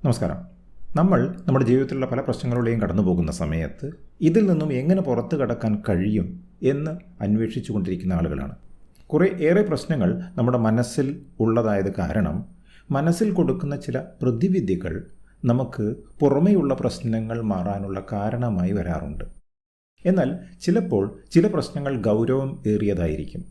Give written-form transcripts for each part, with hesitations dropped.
നമസ്കാരം. നമ്മൾ നമ്മുടെ ജീവിതത്തിലുള്ള പല പ്രശ്നങ്ങളിലൂടെയും കടന്നു പോകുന്ന സമയത്ത് ഇതിൽ നിന്നും എങ്ങനെ പുറത്തു കടക്കാൻ കഴിയും എന്ന് അന്വേഷിച്ചു കൊണ്ടിരിക്കുന്ന ആളുകളാണ്. ഏറെ പ്രശ്നങ്ങൾ നമ്മുടെ മനസ്സിൽ ഉള്ളതായത് കാരണം മനസ്സിൽ കൊടുക്കുന്ന ചില പ്രതിവിധികൾ നമുക്ക് പുറമേയുള്ള പ്രശ്നങ്ങൾ മാറാനുള്ള കാരണമായി വരാറുണ്ട്. എന്നാൽ ചിലപ്പോൾ ചില പ്രശ്നങ്ങൾ ഗൗരവം ഏറിയതായിരിക്കും.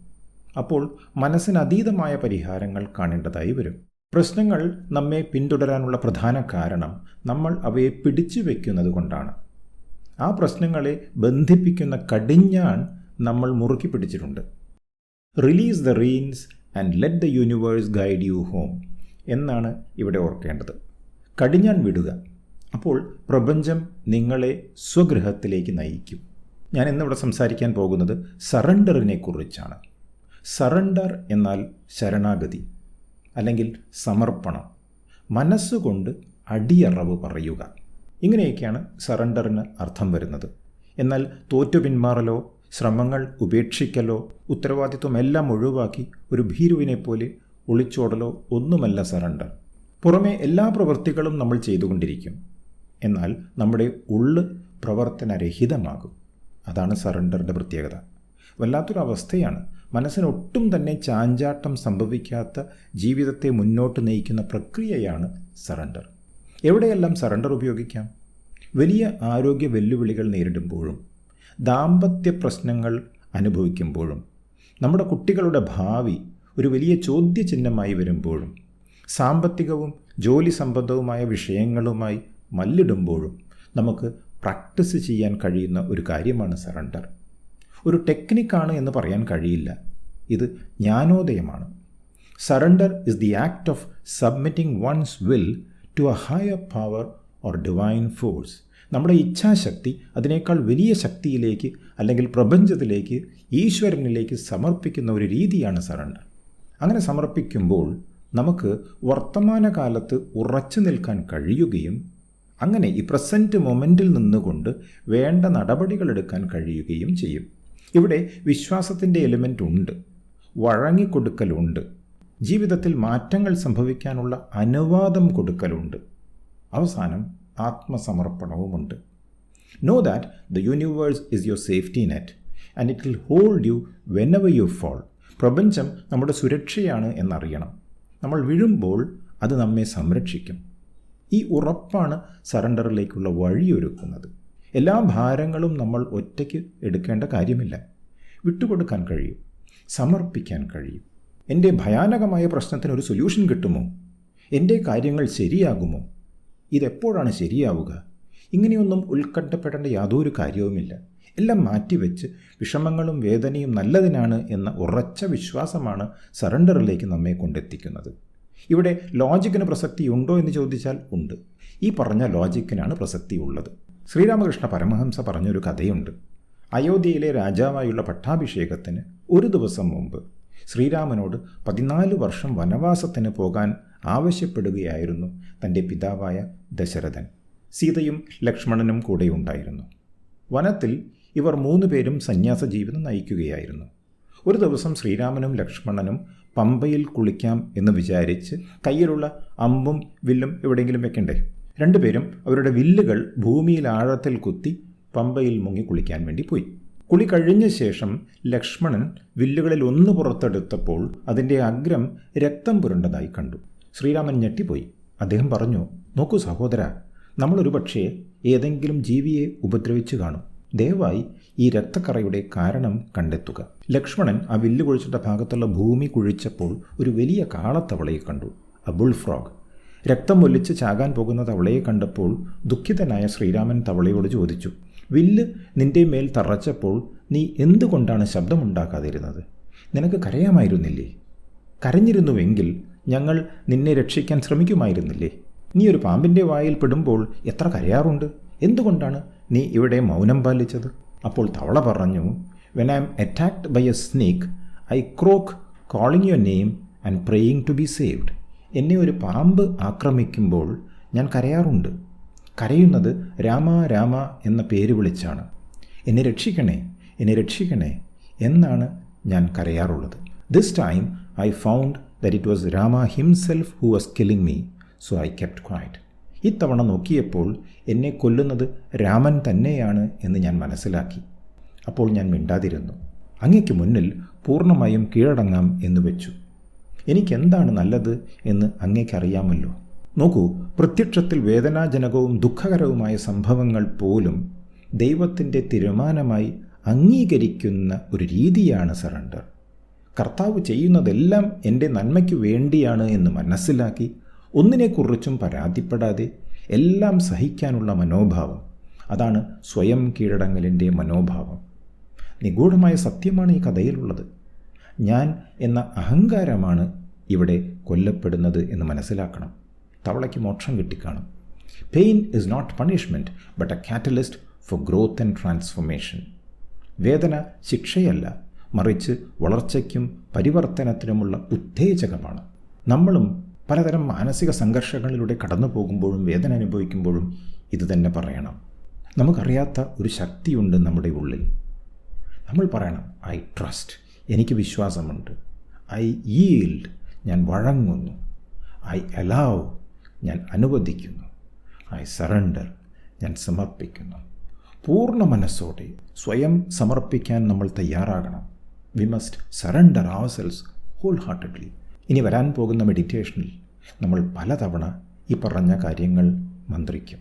അപ്പോൾ മനസ്സിനതീതമായ പരിഹാരങ്ങൾ കാണേണ്ടതായി വരും. പ്രശ്നങ്ങൾ നമ്മെ പിന്തുടരാനുള്ള പ്രധാന കാരണം നമ്മൾ അവയെ പിടിച്ചു വയ്ക്കുന്നത് കൊണ്ടാണ്. ആ പ്രശ്നങ്ങളെ ബന്ധിപ്പിക്കുന്ന കടിഞ്ഞാൺ നമ്മൾ മുറുക്കി പിടിച്ചിട്ടുണ്ട്. Release the Reigns and let the universe guide you home എന്നാണ് ഇവിടെ ഓർക്കേണ്ടത്. കടിഞ്ഞാൺ വിടുക. അപ്പോൾ പ്രപഞ്ചം നിങ്ങളെ സ്വഗൃഹത്തിലേക്ക് നയിക്കും. ഞാൻ ഇന്നിവിടെ സംസാരിക്കാൻ പോകുന്നത് സറണ്ടറിനെ കുറിച്ചാണ്. സറണ്ടർ എന്നാൽ ശരണാഗതി അല്ലെങ്കിൽ സമർപ്പണം. മനസ്സുകൊണ്ട് അടിയറവ് പറയുക. ഇങ്ങനെയൊക്കെയാണ് സറണ്ടറിന് അർത്ഥം വരുന്നത്. എന്നാൽ തോറ്റു പിന്മാറലോ ശ്രമങ്ങൾ ഉപേക്ഷിക്കലോ ഉത്തരവാദിത്വമെല്ലാം ഒഴിവാക്കി ഒരു ഭീരുവിനെപ്പോലെ ഒളിച്ചോടലോ ഒന്നുമല്ല സറണ്ടർ. പുറമേ എല്ലാ പ്രവൃത്തികളും നമ്മൾ ചെയ്തുകൊണ്ടിരിക്കും. എന്നാൽ നമ്മുടെ ഉള്ള് പ്രവർത്തനരഹിതമാകും. അതാണ് സറണ്ടറിൻ്റെ പ്രത്യേകത. വല്ലാത്തൊരവസ്ഥയാണ്. മനസ്സിനൊട്ടും തന്നെ ചാഞ്ചാട്ടം സംഭവിക്കാത്ത ജീവിതത്തെ മുന്നോട്ട് നയിക്കുന്ന പ്രക്രിയയാണ് സറണ്ടർ. എവിടെയെല്ലാം സറണ്ടർ ഉപയോഗിക്കാം? വലിയ ആരോഗ്യ വെല്ലുവിളികൾ നേരിടുമ്പോഴും, ദാമ്പത്യ പ്രശ്നങ്ങൾ അനുഭവിക്കുമ്പോഴും, നമ്മുടെ കുട്ടികളുടെ ഭാവി ഒരു വലിയ ചോദ്യചിഹ്നമായി വരുമ്പോഴും, സാമ്പത്തികവും ജോലി സംബന്ധവുമായ വിഷയങ്ങളുമായി മല്ലിടുമ്പോഴും നമുക്ക് പ്രാക്ടീസ് ചെയ്യാൻ കഴിയുന്ന ഒരു കാര്യമാണ് സറണ്ടർ. ഒരു ടെക്നിക്കാണ് എന്ന് പറയാൻ കഴിയില്ല. ഇത് ജ്ഞാനോദയമാണ്. Surrender is the act of submitting one's will to a higher power or divine force. നമ്മുടെ ഇച്ഛാശക്തി അതിനേക്കാൾ വലിയ ശക്തിയിലേക്ക് അല്ലെങ്കിൽ പ്രപഞ്ചത്തിലേക്ക്, ഈശ്വരനിലേക്ക് സമർപ്പിക്കുന്ന ഒരു രീതിയാണ് സറണ്ടർ. അങ്ങനെ സമർപ്പിക്കുമ്പോൾ നമുക്ക് വർത്തമാനകാലത്ത് ഉറച്ചു നിൽക്കാൻ കഴിയുകയും അങ്ങനെ ഈ പ്രസൻറ്റ് മൊമെൻറ്റിൽ നിന്നുകൊണ്ട് വേണ്ട നടപടികൾ എടുക്കാൻ കഴിയുകയും ചെയ്യും. ഇവിടെ വിശ്വാസത്തിൻ്റെ എലിമെൻ്റ് ഉണ്ട്, വഴങ്ങിക്കൊടുക്കലുണ്ട്, ജീവിതത്തിൽ മാറ്റങ്ങൾ സംഭവിക്കാനുള്ള അനുവാദം കൊടുക്കലുണ്ട്, അവസാനം ആത്മസമർപ്പണവുമുണ്ട്. Know that the universe is your safety net and it will hold you whenever you fall. പ്രപഞ്ചം നമ്മുടെ സുരക്ഷയാണ് എന്നറിയണം. നമ്മൾ വീഴുമ്പോൾ അത് നമ്മെ സംരക്ഷിക്കും. ഈ ഉറപ്പാണ് സറണ്ടറിലേക്കുള്ള വഴിയൊരുക്കുന്നത്. എല്ലാ ഭാരങ്ങളും നമ്മൾ ഒറ്റയ്ക്ക് എടുക്കേണ്ട കാര്യമില്ല. വിട്ടുകൊടുക്കാൻ കഴിയും, സമർപ്പിക്കാൻ കഴിയും. എൻ്റെ ഭയാനകമായ പ്രശ്നത്തിനൊരു സൊല്യൂഷൻ കിട്ടുമോ? എൻ്റെ കാര്യങ്ങൾ ശരിയാകുമോ? ഇതെപ്പോഴാണ് ശരിയാവുക? ഇങ്ങനെയൊന്നും ഉത്കണ്ഠപ്പെടേണ്ട യാതൊരു കാര്യവുമില്ല. എല്ലാം മാറ്റിവെച്ച് വിഷമങ്ങളും വേദനയും നല്ലതിനാണ് എന്ന ഉറച്ച വിശ്വാസമാണ് സറണ്ടറിലേക്ക് നമ്മെ കൊണ്ടെത്തിക്കുന്നത്. ഇവിടെ ലോജിക്കിന് പ്രസക്തിയുണ്ടോ എന്ന് ചോദിച്ചാൽ ഉണ്ട്. ഈ പറഞ്ഞ ലോജിക്കിനാണ് പ്രസക്തിയുള്ളത്. ശ്രീരാമകൃഷ്ണ പരമഹംസ പറഞ്ഞൊരു കഥയുണ്ട്. അയോധ്യയിലെ രാജാവായുള്ള പട്ടാഭിഷേകത്തിന് ഒരു ദിവസം മുമ്പ് ശ്രീരാമനോട് 14 വർഷം വനവാസത്തിന് പോകാൻ ആവശ്യപ്പെടുകയായിരുന്നു തൻ്റെ പിതാവായ ദശരഥൻ. സീതയും ലക്ഷ്മണനും കൂടെയുണ്ടായിരുന്നു. വനത്തിൽ ഇവർ 3 പേരും സന്യാസ ജീവിതം നയിക്കുകയായിരുന്നു. ഒരു ദിവസം ശ്രീരാമനും ലക്ഷ്മണനും പമ്പയിൽ കുളിക്കാം എന്ന് വിചാരിച്ച് കയ്യിലുള്ള അമ്പും വില്ലും എവിടെയെങ്കിലും വെക്കണ്ടേ? 2 പേരും അവരുടെ വില്ലുകൾ ഭൂമിയിൽ ആഴത്തിൽ കുത്തി പമ്പയിൽ മുങ്ങി കുളിക്കാൻ വേണ്ടി പോയി. കുളി കഴിഞ്ഞ ശേഷം ലക്ഷ്മണൻ വില്ലുകളിൽ ഒന്ന് പുറത്തെടുത്തപ്പോൾ അതിൻ്റെ അഗ്രം രക്തം പുരണ്ടതായി കണ്ടു. ശ്രീരാമൻ ഞെട്ടിപ്പോയി. അദ്ദേഹം പറഞ്ഞു, നോക്കൂ സഹോദര, നമ്മളൊരു പക്ഷേ ഏതെങ്കിലും ജീവിയെ ഉപദ്രവിച്ചു കാണും. ദയവായി ഈ രക്തക്കറയുടെ കാരണം കണ്ടെത്തുക. ലക്ഷ്മണൻ ആ വില്ല് കുഴിച്ചിട്ട ഭാഗത്തുള്ള ഭൂമി കുഴിച്ചപ്പോൾ ഒരു വലിയ കാളത്തവളയെ കണ്ടു, എ ബുൾ ഫ്രോഗ്. രക്തം ഒലിച്ച് ചാകാൻ പോകുന്ന തവളയെ കണ്ടപ്പോൾ ദുഃഖിതനായ ശ്രീരാമൻ തവളയോട് ചോദിച്ചു, വില്ല് നിന്റെ മേൽ തറച്ചപ്പോൾ നീ എന്തുകൊണ്ടാണ് ശബ്ദമുണ്ടാക്കാതിരുന്നത്? നിനക്ക് കരയാമായിരുന്നില്ലേ? കരഞ്ഞിരുന്നുവെങ്കിൽ ഞങ്ങൾ നിന്നെ രക്ഷിക്കാൻ ശ്രമിക്കുമായിരുന്നില്ലേ? നീ ഒരു പാമ്പിൻ്റെ വായിൽ പെടുമ്പോൾ എത്ര കരയാറുണ്ട്? എന്തുകൊണ്ടാണ് നീ ഇവിടെ മൗനം പാലിച്ചത്? അപ്പോൾ തവള പറഞ്ഞു, when I'm attacked by a snake I croak calling your name and praying to be saved. എന്നെ ഒരു പാമ്പ് ആക്രമിക്കുമ്പോൾ ഞാൻ കരയാറുണ്ട്. കരയുന്നത് രാമ രാമ എന്ന പേര് വിളിച്ചാണ്. എന്നെ രക്ഷിക്കണേ, എന്നെ രക്ഷിക്കണേ എന്നാണ് ഞാൻ കരയാറുള്ളത്. This time I found that it was Rama himself who was killing me, so I kept quiet. ഇത്തവണ നോക്കിയപ്പോൾ എന്നെ കൊല്ലുന്നത് രാമൻ തന്നെയാണ് എന്ന് ഞാൻ മനസ്സിലാക്കി. അപ്പോൾ ഞാൻ മിണ്ടാതിരുന്നു. അങ്ങയ്ക്ക് മുന്നിൽ പൂർണ്ണമായും കീഴടങ്ങാം എന്ന് വെച്ചു. എനിക്കെന്താണ് നല്ലത് എന്ന് അങ്ങയ്ക്കറിയാമല്ലോ. നോക്കൂ, പ്രത്യക്ഷത്തിൽ വേദനാജനകവും ദുഃഖകരവുമായ സംഭവങ്ങൾ പോലും ദൈവത്തിൻ്റെ തീരുമാനമായി അംഗീകരിക്കുന്ന ഒരു രീതിയാണ് സറണ്ടർ. കർത്താവ് ചെയ്യുന്നതെല്ലാം എൻ്റെ നന്മയ്ക്ക് വേണ്ടിയാണ് എന്ന് മനസ്സിലാക്കി ഒന്നിനെക്കുറിച്ചും പരാതിപ്പെടാതെ എല്ലാം സഹിക്കാനുള്ള മനോഭാവം, അതാണ് സ്വയം കീഴടങ്ങലിൻ്റെ മനോഭാവം. നിഗൂഢമായ സത്യമാണ് ഈ കഥയിലുള്ളത്. ഞാൻ എന്ന അഹങ്കാരമാണ് ഇവിടെ കൊല്ലപ്പെടുന്നത് എന്ന് മനസ്സിലാക്കണം. തവളയ്ക്ക് മോക്ഷം കിട്ടിക്കാണും. Pain is not punishment but a catalyst for growth and transformation. വേദന ശിക്ഷയല്ല, മറിച്ച് വളർച്ചയ്ക്കും പരിവർത്തനത്തിനുമുള്ള ഉത്തേജകമാണ്. നമ്മളും പലതരം മാനസിക സംഘർഷങ്ങളിലൂടെ കടന്നു പോകുമ്പോഴും വേദന അനുഭവിക്കുമ്പോഴും ഇത് തന്നെ പറയണം. നമുക്കറിയാത്ത ഒരു ശക്തിയുണ്ട് നമ്മുടെ ഉള്ളിൽ. നമ്മൾ പറയണം, ഐ ട്രസ്റ്റ്, എനിക്ക് വിശ്വാസമുണ്ട്. ഐ ഈൽഡ്, ഞാൻ വഴങ്ങുന്നു. ഐ അലാവ്, ഞാൻ അനുവദിക്കുന്നു. ഐ സറണ്ടർ, ഞാൻ സമർപ്പിക്കുന്നു. പൂർണ്ണ മനസ്സോടെ സ്വയം സമർപ്പിക്കാൻ നമ്മൾ തയ്യാറാകണം. We must surrender ourselves wholeheartedly. ഇനി വരാൻ പോകുന്ന മെഡിറ്റേഷനിൽ നമ്മൾ പലതവണ ഈ പറഞ്ഞ കാര്യങ്ങൾ മന്ത്രിക്കും.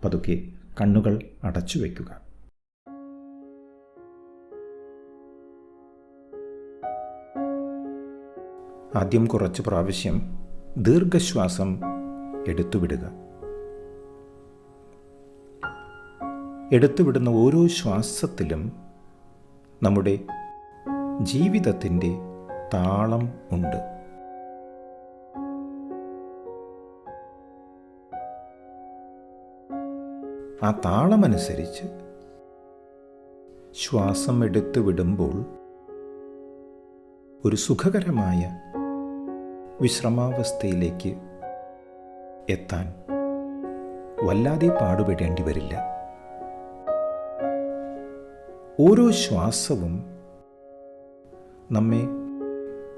പതുക്കെ കണ്ണുകൾ അടച്ചു വയ്ക്കുക. ആദ്യം കുറച്ച് പ്രാവശ്യം ദീർഘശ്വാസം എടുത്തുവിടുക. എടുത്തുവിടുന്ന ഓരോ ശ്വാസത്തിലും നമ്മുടെ ജീവിതത്തിൻ്റെ താളം ഉണ്ട്. ആ താളമനുസരിച്ച് ശ്വാസം എടുത്തു വിടുമ്പോൾ ഒരു സുഖകരമായ വിശ്രമാവസ്ഥയിലേക്ക് എത്താൻ വല്ലാതെ പാടുപെടേണ്ടി വരില്ല. ഓരോ ശ്വാസവും നമ്മെ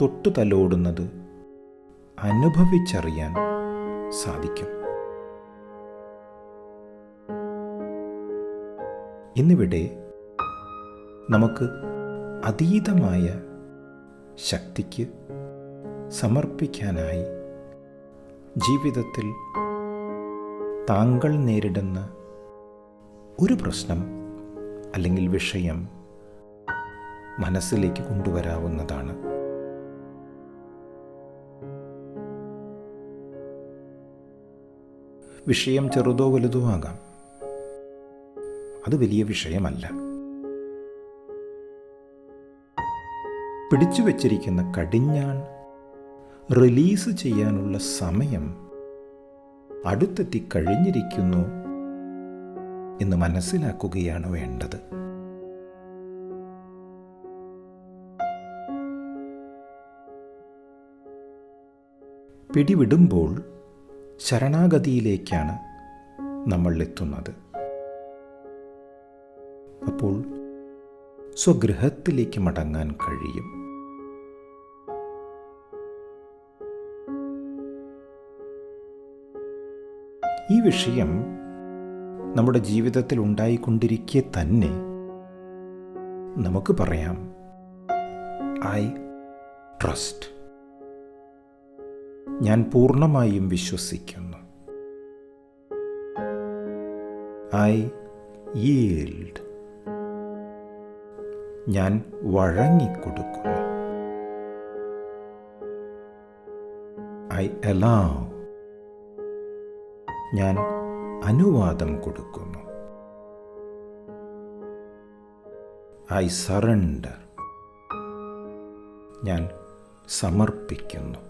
തൊട്ടു തലോടുന്നത് അനുഭവിച്ചറിയാൻ സാധിക്കും. ഇന്നിവിടെ നമുക്ക് അതീതമായ ശക്തിക്ക് സമർപ്പിക്കാനായി ജീവിതത്തിൽ താങ്കൾ നേരിടുന്ന ഒരു പ്രശ്നം അല്ലെങ്കിൽ വിഷയം മനസ്സിലേക്ക് കൊണ്ടുവരാവുന്നതാണ്. വിഷയം ചെറുതോ വലുതോ ആകാം. അത് വലിയ വിഷയമല്ല. പിടിച്ചു വച്ചിരിക്കുന്ന കടിഞ്ഞാൺ റിലീസ് ചെയ്യാനുള്ള സമയം അടുത്തെത്തിക്കഴിഞ്ഞിരിക്കുന്നു എന്ന് മനസ്സിലാക്കുകയാണ് വേണ്ടത്. പിടിവിടുമ്പോൾ ശരണാഗതിയിലേക്കാണ് നമ്മൾ എത്തുന്നത്. അപ്പോൾ സ്വഗൃഹത്തിലേക്ക് മടങ്ങാൻ കഴിയും. ഈ വിഷയം നമ്മുടെ ജീവിതത്തിൽ ഉണ്ടായിക്കൊണ്ടിരിക്കെ തന്നെ നമുക്ക് പറയാം, ഐ ട്രസ്റ്റ്, ഞാൻ പൂർണ്ണമായും വിശ്വസിക്കുന്നു. ഐ ഈൽഡ്, ഞാൻ വഴങ്ങിക്കൊടുക്കുന്നു. ഐ അലാവ്, ഞാൻ അനുവാദം കൊടുക്കുന്നു. ഐ സറണ്ടർ, ഞാൻ സമർപ്പിക്കുന്നു.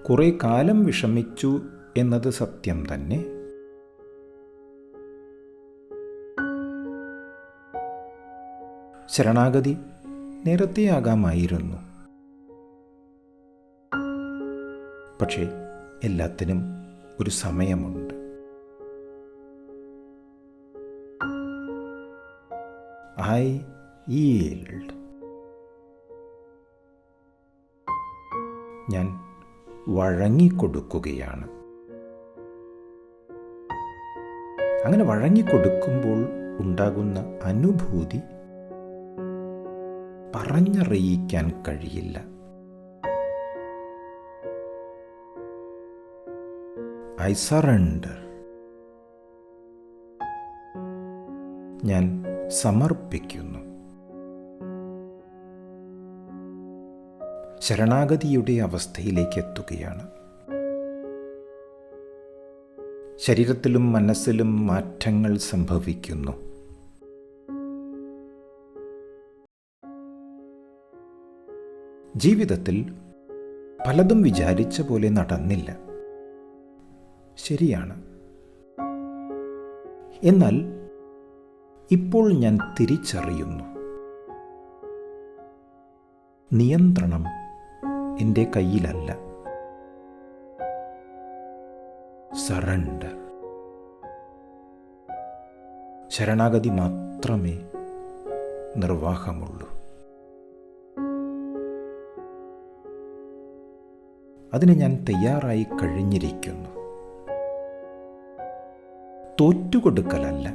കുറെ കാലം വിഷമിച്ചു എന്നത് സത്യം തന്നെ. ശരണാഗതി നേരത്തെയാകാമായിരുന്നു. പക്ഷേ എല്ലാത്തിനും ഒരു സമയമുണ്ട്. I yield. ഞാൻ വഴങ്ങിക്കൊടുക്കുകയാണ്. അങ്ങനെ വഴങ്ങിക്കൊടുക്കുമ്പോൾ ഉണ്ടാകുന്ന അനുഭൂതി പറഞ്ഞറിയിക്കാൻ കഴിയില്ല. I surrender. ഞാൻ സമർപ്പിക്കുന്നു. ശരണാഗതിയുടെ അവസ്ഥയിലേക്ക് എത്തുകയാണ്. ശരീരത്തിലും മനസ്സിലും മാറ്റങ്ങൾ സംഭവിക്കുന്നു. ജീവിതത്തിൽ പലതും വിചാരിച്ച പോലെ നടന്നില്ല, ശരിയാണ്. എന്നാൽ ഇപ്പോൾ ഞാൻ തിരിച്ചറിയുന്നു, നിയന്ത്രണം എൻ്റെ കയ്യിലല്ല. സറണ്ടർ. ശരണാഗതി മാത്രമേ നിർവാഹമുള്ളൂ. അതിന് ഞാൻ തയ്യാറായി കഴിഞ്ഞിരിക്കുന്നു. തോറ്റുകൊടുക്കലല്ല,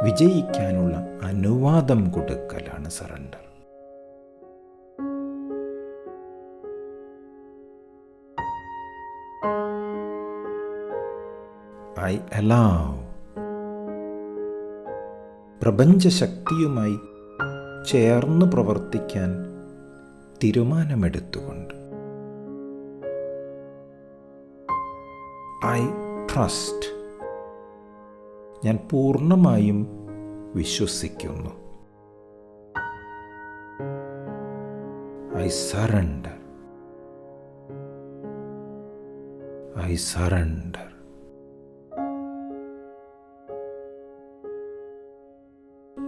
വിജയിക്കാനുള്ള അനുവാദം കൊടുക്കലാണ് സറണ്ടർ. I allow. പ്രപഞ്ചശക്തിയുമായി ചേർന്ന് പ്രവർത്തിക്കാൻ തീരുമാനമെടുത്തുകൊണ്ട്. I trust. ഞാൻ പൂർണ്ണമായും വിശ്വസിക്കുന്നു. I surrender. I surrender.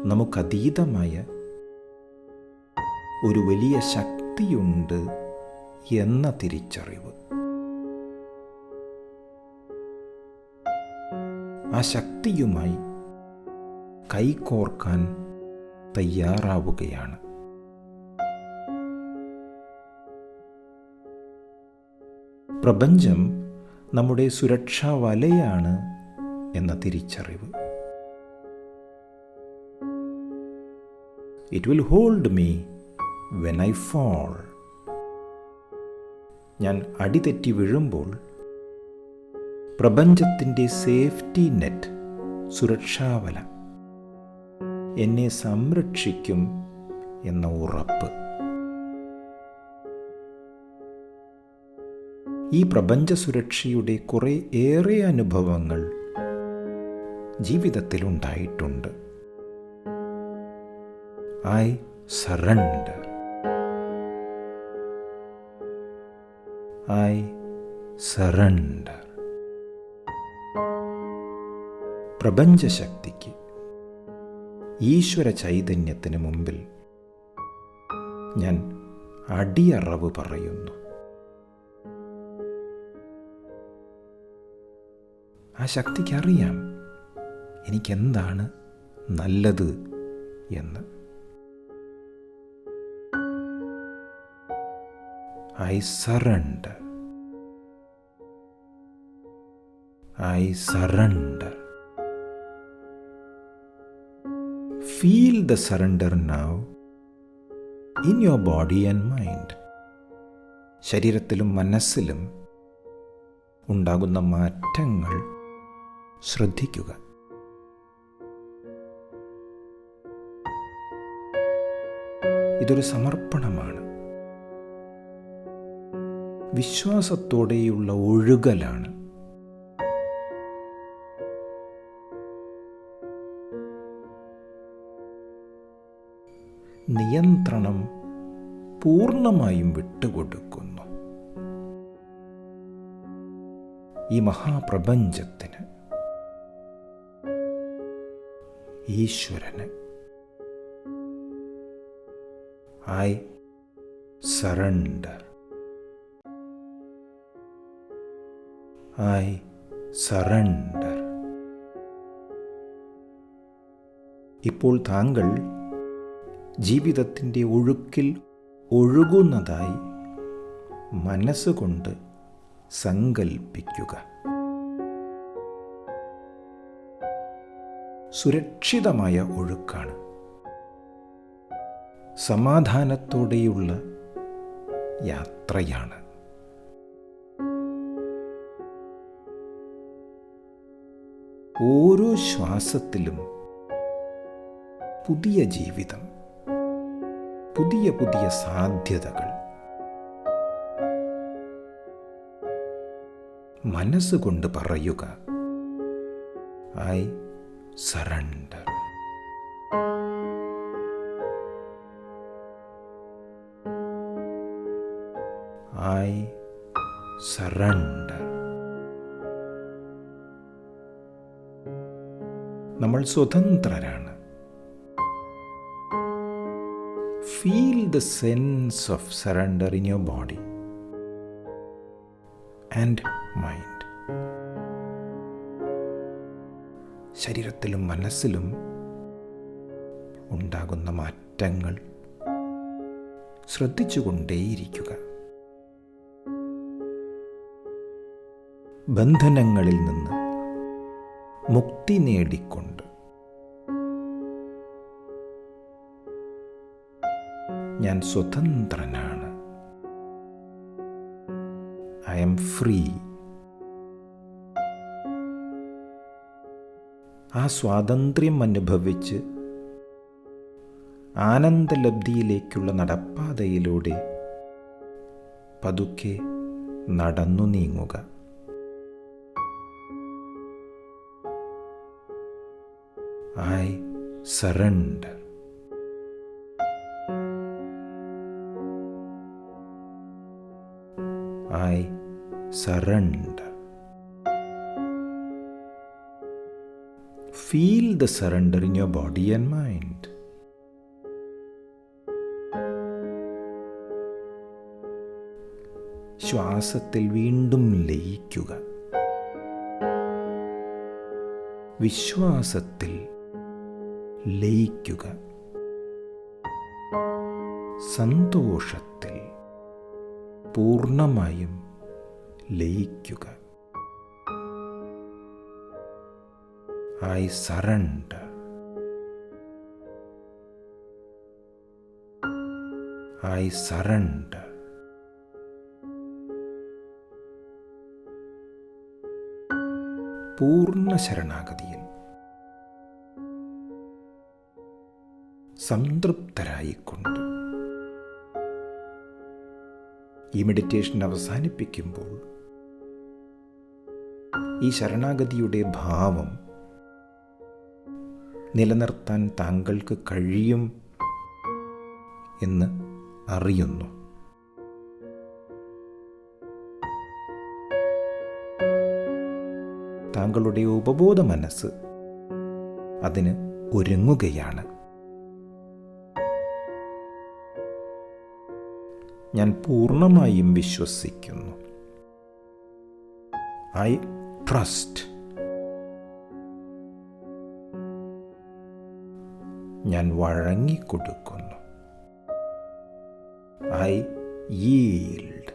നമുക്കതീതമായ ഒരു വലിയ ശക്തിയുണ്ട് എന്ന തിരിച്ചറിവ്. ആ ശക്തിയുമായി കൈകോർക്കാൻ തയ്യാറാവുകയാണ്. പ്രപഞ്ചം നമ്മുടെ സുരക്ഷാ വലയാണ് എന്ന തിരിച്ചറിവ്. It will hold me when I fall. ഞാൻ അടിതെറ്റി വീഴുമ്പോൾ പ്രപഞ്ചത്തിൻ്റെ സേഫ്റ്റി നെറ്റ്, സുരക്ഷാവല എന്നെ സംരക്ഷിക്കും എന്ന ഉറപ്പ്. ഈ പ്രപഞ്ച സുരക്ഷയുടെ കുറേ ഏറെ അനുഭവങ്ങൾ ജീവിതത്തിലുണ്ടായിട്ടുണ്ട്. I surrender. I surrender. പ്രപഞ്ചശക്തിക്ക്, ഈശ്വര ചൈതന്യത്തിന് മുമ്പിൽ ഞാൻ അടിയറവ് പറയുന്നു. ആ ശക്തിക്കറിയാം എനിക്കെന്താണ് നല്ലത് എന്ന്. I surrender. I surrender. Feel the surrender now in your body and mind. ശരീരത്തിലും മനസ്സിലും ഉണ്ടാകുന്ന മാറ്റങ്ങൾ ശ്രദ്ധിക്കുക. ഇതൊരു സമർപ്പണമാണ്. വിശ്വാസത്തോടെയുള്ള ഒഴുകലാണ്. നിയന്ത്രണം പൂർണ്ണമായും വിട്ടുകൊടുക്കുന്നു. ഈ മഹാപ്രപഞ്ചത്തിന്, ഈശ്വരന്. I surrender. I surrender. ഇപ്പോൾ താങ്കൾ ജീവിതത്തിൻ്റെ ഒഴുക്കിൽ ഒഴുകുന്നതായി മനസ്സുകൊണ്ട് സങ്കൽപ്പിക്കുക. സുരക്ഷിതമായ ഒഴുക്കാണ്. സമാധാനത്തോടെയുള്ള യാത്രയാണ്. ഓരോ ശ്വാസത്തിലും പുതിയ ജീവിതം, പുതിയ പുതിയ സാധ്യതകൾ. മനസ്സുകൊണ്ട് പറയുക, ഐ സറണ്ടർ. I surrender. നമ്മൾ സ്വതന്ത്രരാണ്. Feel the sense of surrender in your body and mind. ശരീരത്തിലും മനസ്സിലും ഉണ്ടാകുന്ന മാറ്റങ്ങൾ ശ്രദ്ധിച്ചുകൊണ്ടേയിരിക്കുക. ബന്ധനങ്ങളിൽ നിന്ന് മുക്തി നേടിക്കൊണ്ട് ഞാൻ സ്വതന്ത്രനാണ്. I am free. ആ സ്വാതന്ത്ര്യം അനുഭവിച്ച് ആനന്ദലബ്ധിയിലേക്കുള്ള നടപ്പാതയിലൂടെ പതുക്കെ നടന്നു നീങ്ങുക. I surrender. I surrender. Feel the surrender in your body and mind. ശ്വാസത്തിൽ വീണ്ടും ലയിക്കുക. വിശ്വാസത്തിൽ ലയിക്കുക. സന്തോഷത്തിൽ പൂർണ്ണമായും ലയിക്കുക. I surrender. I surrender. പൂർണ്ണ ശരണാഗതിയിൽ സംതൃപ്തരായിക്കൊണ്ട് ഈ മെഡിറ്റേഷൻ അവസാനിപ്പിക്കുമ്പോൾ ഈ ശരണാഗതിയുടെ ഭാവം നിലനിർത്താൻ താങ്കൾക്ക് കഴിയും എന്ന് അറിയുന്നു. താങ്കളുടെ ഉപബോധ മനസ്സ് അതിന് ഒരുങ്ങുകയാണ്. ഞാൻ പൂർണ്ണമായും വിശ്വസിക്കുന്നു. I trust. ഞാൻ വഴങ്ങിക്കൊടുക്കുന്നു. I yield.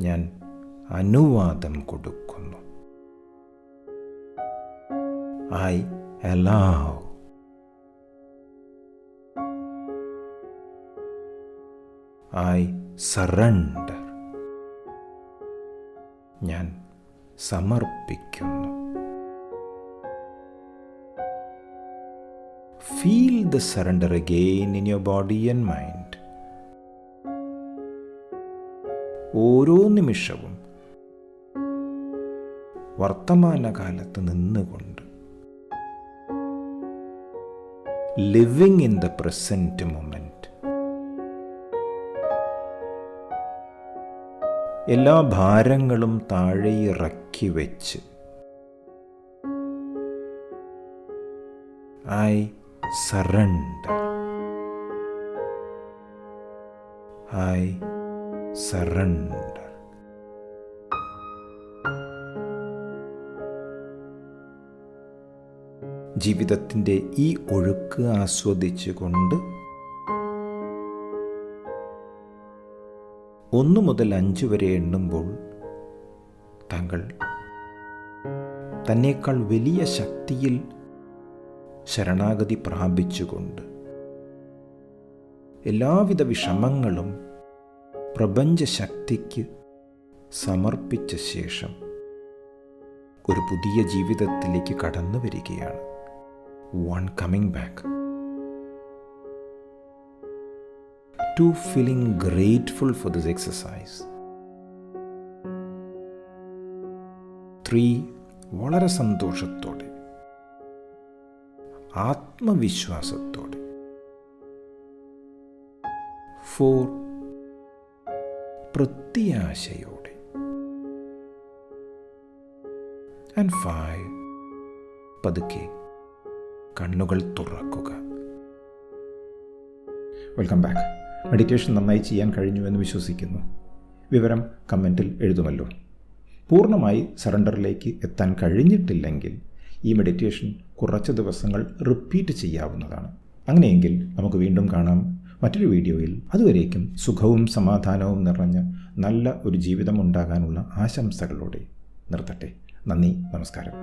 ഞാൻ അനുവാദം കൊടുക്കുന്നു. I allow. I surrender. ഞാൻ സമർപ്പിക്കുന്നു. Feel the surrender again in your body and mind. ഓരോ നിമിഷവും വർത്തമാനകാലത്ത് നിന്നുകൊണ്ട് living in the present moment. എല്ലാ ഭാരങ്ങളും താഴെ ഇറക്കി വെച്ച് ഐ സറണ്ടർ. I surrender. ജീവിതത്തിൻ്റെ ഈ ഒഴുക്ക് ആസ്വദിച്ചുകൊണ്ട് 1 മുതൽ 5 വരെ എണ്ണുമ്പോൾ താങ്കൾ തന്നേക്കാൾ വലിയ ശക്തിയിൽ ശരണാഗതി പ്രാപിച്ചുകൊണ്ട് എല്ലാവിധ വിഷമങ്ങളും പ്രപഞ്ചശക്തിക്ക് സമർപ്പിച്ച ശേഷം ഒരു പുതിയ ജീവിതത്തിലേക്ക് കടന്നു വരികയാണ്. One coming back to feeling grateful for this exercise. 3 വളരെ സന്തോഷത്തോടെ, ആത്മവിശ്വാസത്തോടെ. 4 പ്രത്യാശയോടെ. ആൻഡ് 5 പതുക്കെ കണ്ണുകൾ തുറക്കുക. Welcome back. മെഡിറ്റേഷൻ നന്നായി ചെയ്യാൻ കഴിഞ്ഞു എന്ന് വിശ്വസിക്കുന്നു. വിവരം കമൻറ്റിൽ എഴുതുമല്ലോ. പൂർണ്ണമായി സറണ്ടറിലേക്ക് എത്താൻ കഴിഞ്ഞിട്ടില്ലെങ്കിൽ ഈ മെഡിറ്റേഷൻ കുറച്ച് ദിവസങ്ങൾ റിപ്പീറ്റ് ചെയ്യാവുന്നതാണ്. അങ്ങനെയെങ്കിൽ നമുക്ക് വീണ്ടും കാണാം മറ്റൊരു വീഡിയോയിൽ. അതുവരേക്കും സുഖവും സമാധാനവും നിറഞ്ഞ നല്ല ഒരു ജീവിതം ഉണ്ടാകാനുള്ള ആശംസകളോടെ നിർത്തട്ടെ. നന്ദി, നമസ്കാരം.